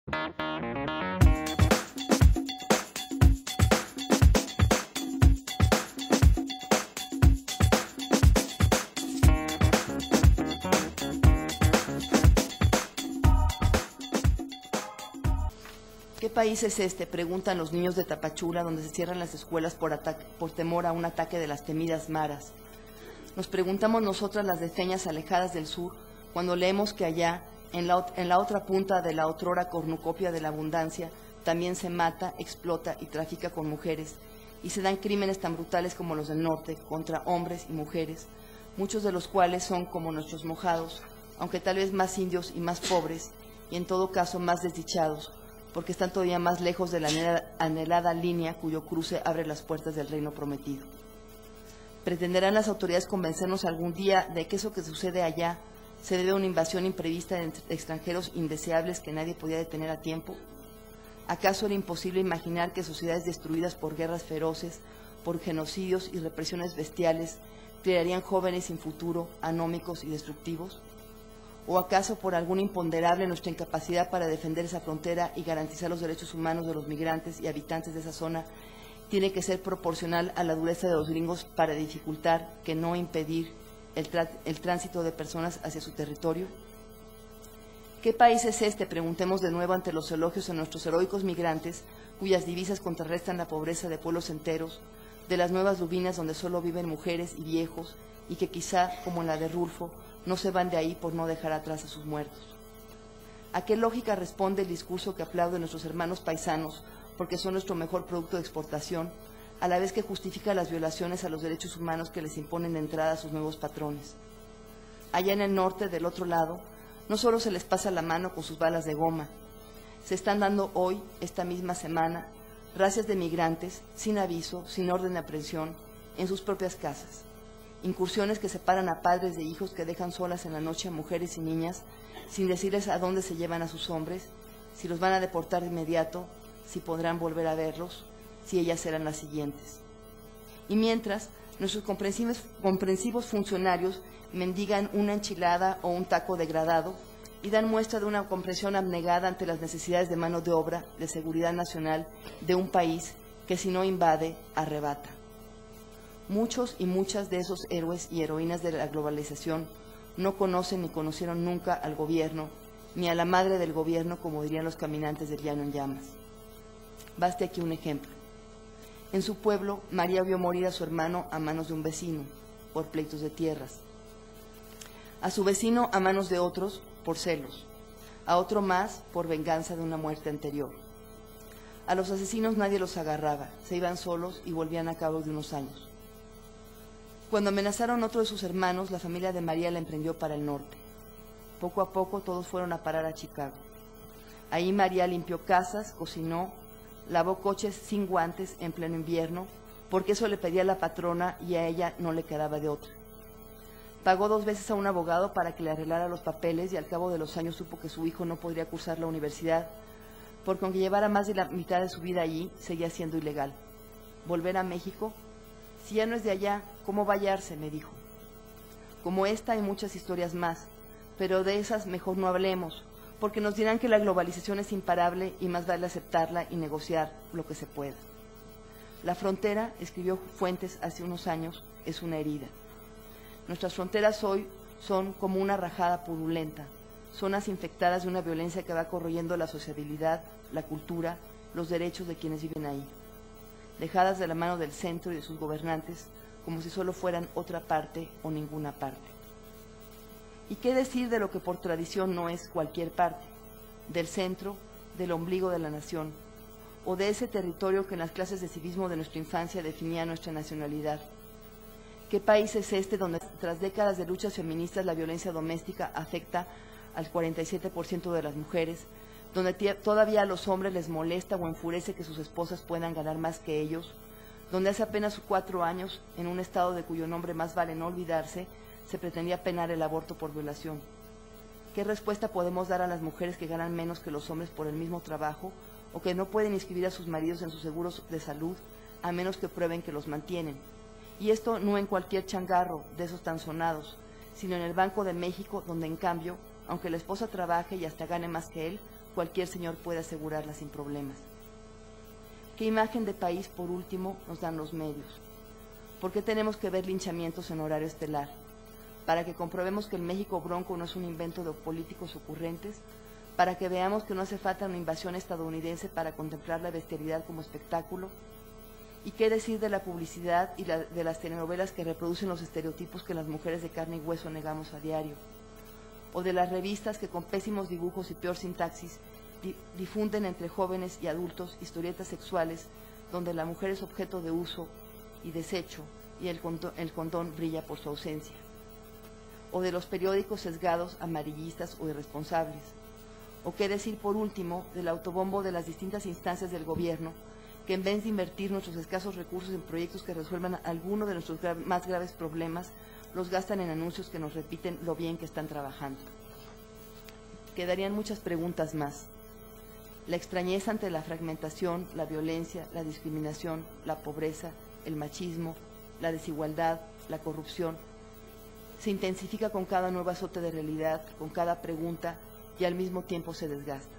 ¿Qué país es este?, preguntan los niños de Tapachula, donde se cierran las escuelas por temor a un ataque de las temidas maras. Nos preguntamos nosotras, las defeñas alejadas del sur, cuando leemos que allá, en la otra punta de la otrora cornucopia de la abundancia, también se mata, explota y trafica con mujeres, y se dan crímenes tan brutales como los del norte, contra hombres y mujeres, muchos de los cuales son como nuestros mojados, aunque tal vez más indios y más pobres, y en todo caso más desdichados, porque están todavía más lejos de la anhelada línea cuyo cruce abre las puertas del reino prometido. ¿Pretenderán las autoridades convencernos algún día de que eso que sucede allá se debe a una invasión imprevista de extranjeros indeseables que nadie podía detener a tiempo? ¿Acaso era imposible imaginar que sociedades destruidas por guerras feroces, por genocidios y represiones bestiales, crearían jóvenes sin futuro, anómicos y destructivos? ¿O acaso por algún imponderable nuestra incapacidad para defender esa frontera y garantizar los derechos humanos de los migrantes y habitantes de esa zona tiene que ser proporcional a la dureza de los gringos para dificultar, que no impedir, el tránsito de personas hacia su territorio? ¿Qué país es este?, preguntemos de nuevo ante los elogios a nuestros heroicos migrantes, cuyas divisas contrarrestan la pobreza de pueblos enteros, de las nuevas Lubinas donde solo viven mujeres y viejos, y que quizá, como en la de Rulfo, no se van de ahí por no dejar atrás a sus muertos. ¿A qué lógica responde el discurso que aplaude nuestros hermanos paisanos porque son nuestro mejor producto de exportación, a la vez que justifica las violaciones a los derechos humanos que les imponen de entrada a sus nuevos patrones? Allá en el norte, del otro lado, no solo se les pasa la mano con sus balas de goma, se están dando hoy, esta misma semana, racias de migrantes, sin aviso, sin orden de aprehensión, en sus propias casas. Incursiones que separan a padres de hijos que dejan solas en la noche a mujeres y niñas, sin decirles a dónde se llevan a sus hombres, si los van a deportar de inmediato, si podrán volver a verlos, si ellas serán las siguientes. Y mientras, nuestros comprensivos funcionarios mendigan una enchilada o un taco degradado y dan muestra de una comprensión abnegada ante las necesidades de mano de obra, de seguridad nacional, de un país que si no invade, arrebata. Muchos y muchas de esos héroes y heroínas de la globalización no conocen ni conocieron nunca al gobierno, ni a la madre del gobierno, como dirían los caminantes del llano en llamas. Baste aquí un ejemplo. En su pueblo, María vio morir a su hermano a manos de un vecino, por pleitos de tierras. A su vecino a manos de otros, por celos. A otro más, por venganza de una muerte anterior. A los asesinos nadie los agarraba, se iban solos y volvían a cabo de unos años. Cuando amenazaron a otro de sus hermanos, la familia de María la emprendió para el norte. Poco a poco todos fueron a parar a Chicago. Ahí María limpió casas, cocinó, lavó coches sin guantes en pleno invierno, porque eso le pedía la patrona y a ella no le quedaba de otra. Pagó 2 veces a un abogado para que le arreglara los papeles y al cabo de los años supo que su hijo no podría cursar la universidad, porque aunque llevara más de la mitad de su vida allí, seguía siendo ilegal. ¿Volver a México? Si ya no es de allá, ¿cómo va a hallarse?, me dijo. Como esta hay muchas historias más, pero de esas mejor no hablemos, porque nos dirán que la globalización es imparable y más vale aceptarla y negociar lo que se pueda. La frontera, escribió Fuentes hace unos años, es una herida. Nuestras fronteras hoy son como una rajada purulenta, zonas infectadas de una violencia que va corroyendo la sociabilidad, la cultura, los derechos de quienes viven ahí, dejadas de la mano del centro y de sus gobernantes, como si solo fueran otra parte o ninguna parte. ¿Y qué decir de lo que por tradición no es cualquier parte? Del centro, del ombligo de la nación, o de ese territorio que en las clases de civismo de nuestra infancia definía nuestra nacionalidad. ¿Qué país es este donde tras décadas de luchas feministas la violencia doméstica afecta al 47% de las mujeres, donde todavía a los hombres les molesta o enfurece que sus esposas puedan ganar más que ellos, donde hace apenas 4 años, en un estado de cuyo nombre más vale no olvidarse, se pretendía penar el aborto por violación? ¿Qué respuesta podemos dar a las mujeres que ganan menos que los hombres por el mismo trabajo o que no pueden inscribir a sus maridos en sus seguros de salud a menos que prueben que los mantienen? Y esto no en cualquier changarro de esos tan sonados, sino en el Banco de México, donde en cambio, aunque la esposa trabaje y hasta gane más que él, cualquier señor puede asegurarla sin problemas. ¿Qué imagen de país, por último, nos dan los medios? ¿Por qué tenemos que ver linchamientos en horario estelar? ¿Para que comprobemos que el México bronco no es un invento de políticos ocurrentes? ¿Para que veamos que no hace falta una invasión estadounidense para contemplar la bestialidad como espectáculo? ¿Y qué decir de la publicidad y de las telenovelas que reproducen los estereotipos que las mujeres de carne y hueso negamos a diario? ¿O de las revistas que con pésimos dibujos y peor sintaxis difunden entre jóvenes y adultos historietas sexuales donde la mujer es objeto de uso y desecho y el condón brilla por su ausencia? ¿O de los periódicos sesgados, amarillistas o irresponsables? ¿O qué decir, por último, del autobombo de las distintas instancias del gobierno que en vez de invertir nuestros escasos recursos en proyectos que resuelvan alguno de nuestros más graves problemas, los gastan en anuncios que nos repiten lo bien que están trabajando? Quedarían muchas preguntas más. La extrañeza ante la fragmentación, la violencia, la discriminación, la pobreza, el machismo, la desigualdad, la corrupción, se intensifica con cada nuevo azote de realidad, con cada pregunta, y al mismo tiempo se desgasta.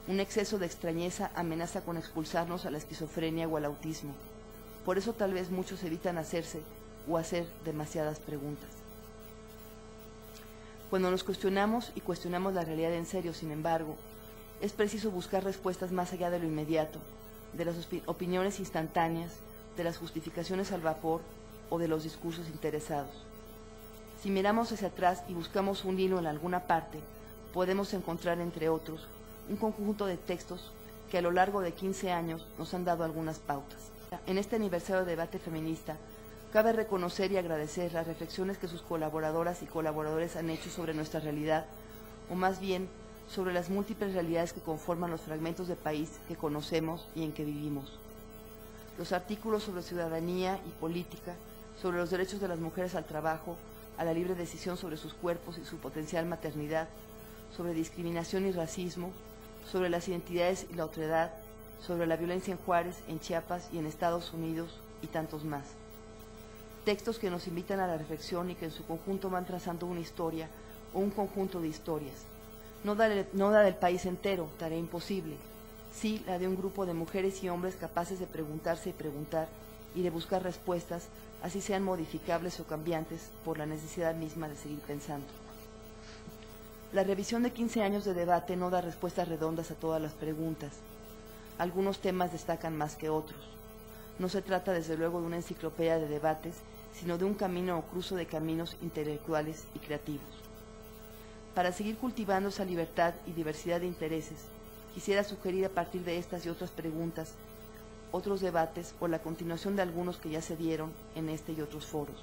Un exceso de extrañeza amenaza con expulsarnos a la esquizofrenia o al autismo. Por eso tal vez muchos evitan hacerse o hacer demasiadas preguntas. Cuando nos cuestionamos y cuestionamos la realidad en serio, sin embargo, es preciso buscar respuestas más allá de lo inmediato, de las opiniones instantáneas, de las justificaciones al vapor o de los discursos interesados. Si miramos hacia atrás y buscamos un hilo en alguna parte, podemos encontrar, entre otros, un conjunto de textos que a lo largo de 15 años nos han dado algunas pautas. En este aniversario de debate feminista, cabe reconocer y agradecer las reflexiones que sus colaboradoras y colaboradores han hecho sobre nuestra realidad, o más bien, sobre las múltiples realidades que conforman los fragmentos de país que conocemos y en que vivimos. Los artículos sobre ciudadanía y política, sobre los derechos de las mujeres al trabajo, a la libre decisión sobre sus cuerpos y su potencial maternidad, sobre discriminación y racismo, sobre las identidades y la otredad, sobre la violencia en Juárez, en Chiapas y en Estados Unidos, y tantos más. Textos que nos invitan a la reflexión y que en su conjunto van trazando una historia o un conjunto de historias. No la del país entero, tarea imposible, sí la de un grupo de mujeres y hombres capaces de preguntarse y preguntar y de buscar respuestas, así sean modificables o cambiantes por la necesidad misma de seguir pensando. La revisión de 15 años de debate no da respuestas redondas a todas las preguntas. Algunos temas destacan más que otros. No se trata desde luego de una enciclopedia de debates, sino de un camino o cruce de caminos intelectuales y creativos. Para seguir cultivando esa libertad y diversidad de intereses, quisiera sugerir a partir de estas y otras preguntas, otros debates o la continuación de algunos que ya se dieron en este y otros foros.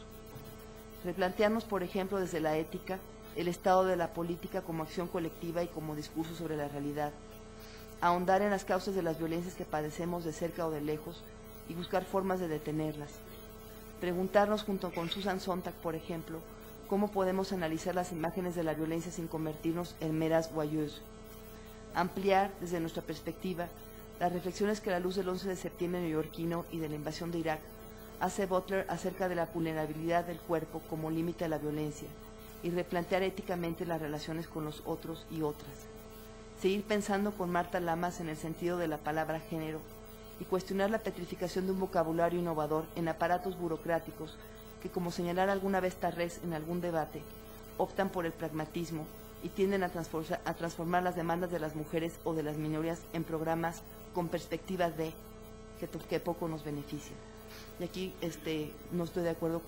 Replantearnos, por ejemplo, desde la ética, el estado de la política como acción colectiva y como discurso sobre la realidad, ahondar en las causas de las violencias que padecemos de cerca o de lejos y buscar formas de detenerlas, preguntarnos junto con Susan Sontag, por ejemplo, cómo podemos analizar las imágenes de la violencia sin convertirnos en meras voyeurs, ampliar desde nuestra perspectiva las reflexiones que a la luz del 11 de septiembre neoyorquino y de la invasión de Irak hace Butler acerca de la vulnerabilidad del cuerpo como límite a la violencia, y replantear éticamente las relaciones con los otros y otras. Seguir pensando con Marta Lamas en el sentido de la palabra género y cuestionar la petrificación de un vocabulario innovador en aparatos burocráticos que, como señalara alguna vez Tarrés en algún debate, optan por el pragmatismo y tienden a transformar las demandas de las mujeres o de las minorías en programas con perspectivas que poco nos benefician. Y aquí no estoy de acuerdo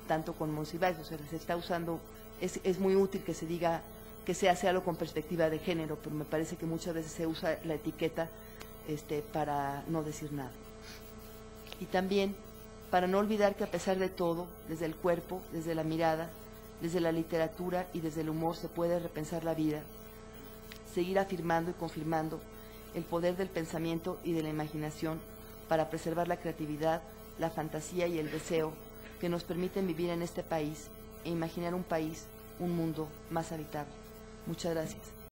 tanto con Monsiváis, o sea, se está usando. Es muy útil que se diga que se hace algo con perspectiva de género, pero me parece que muchas veces se usa la etiqueta para no decir nada. Y también para no olvidar que a pesar de todo, desde el cuerpo, desde la mirada, desde la literatura y desde el humor se puede repensar la vida, seguir afirmando y confirmando el poder del pensamiento y de la imaginación para preservar la creatividad, la fantasía y el deseo que nos permiten vivir en este país e imaginar un país, un mundo más habitable. Muchas gracias.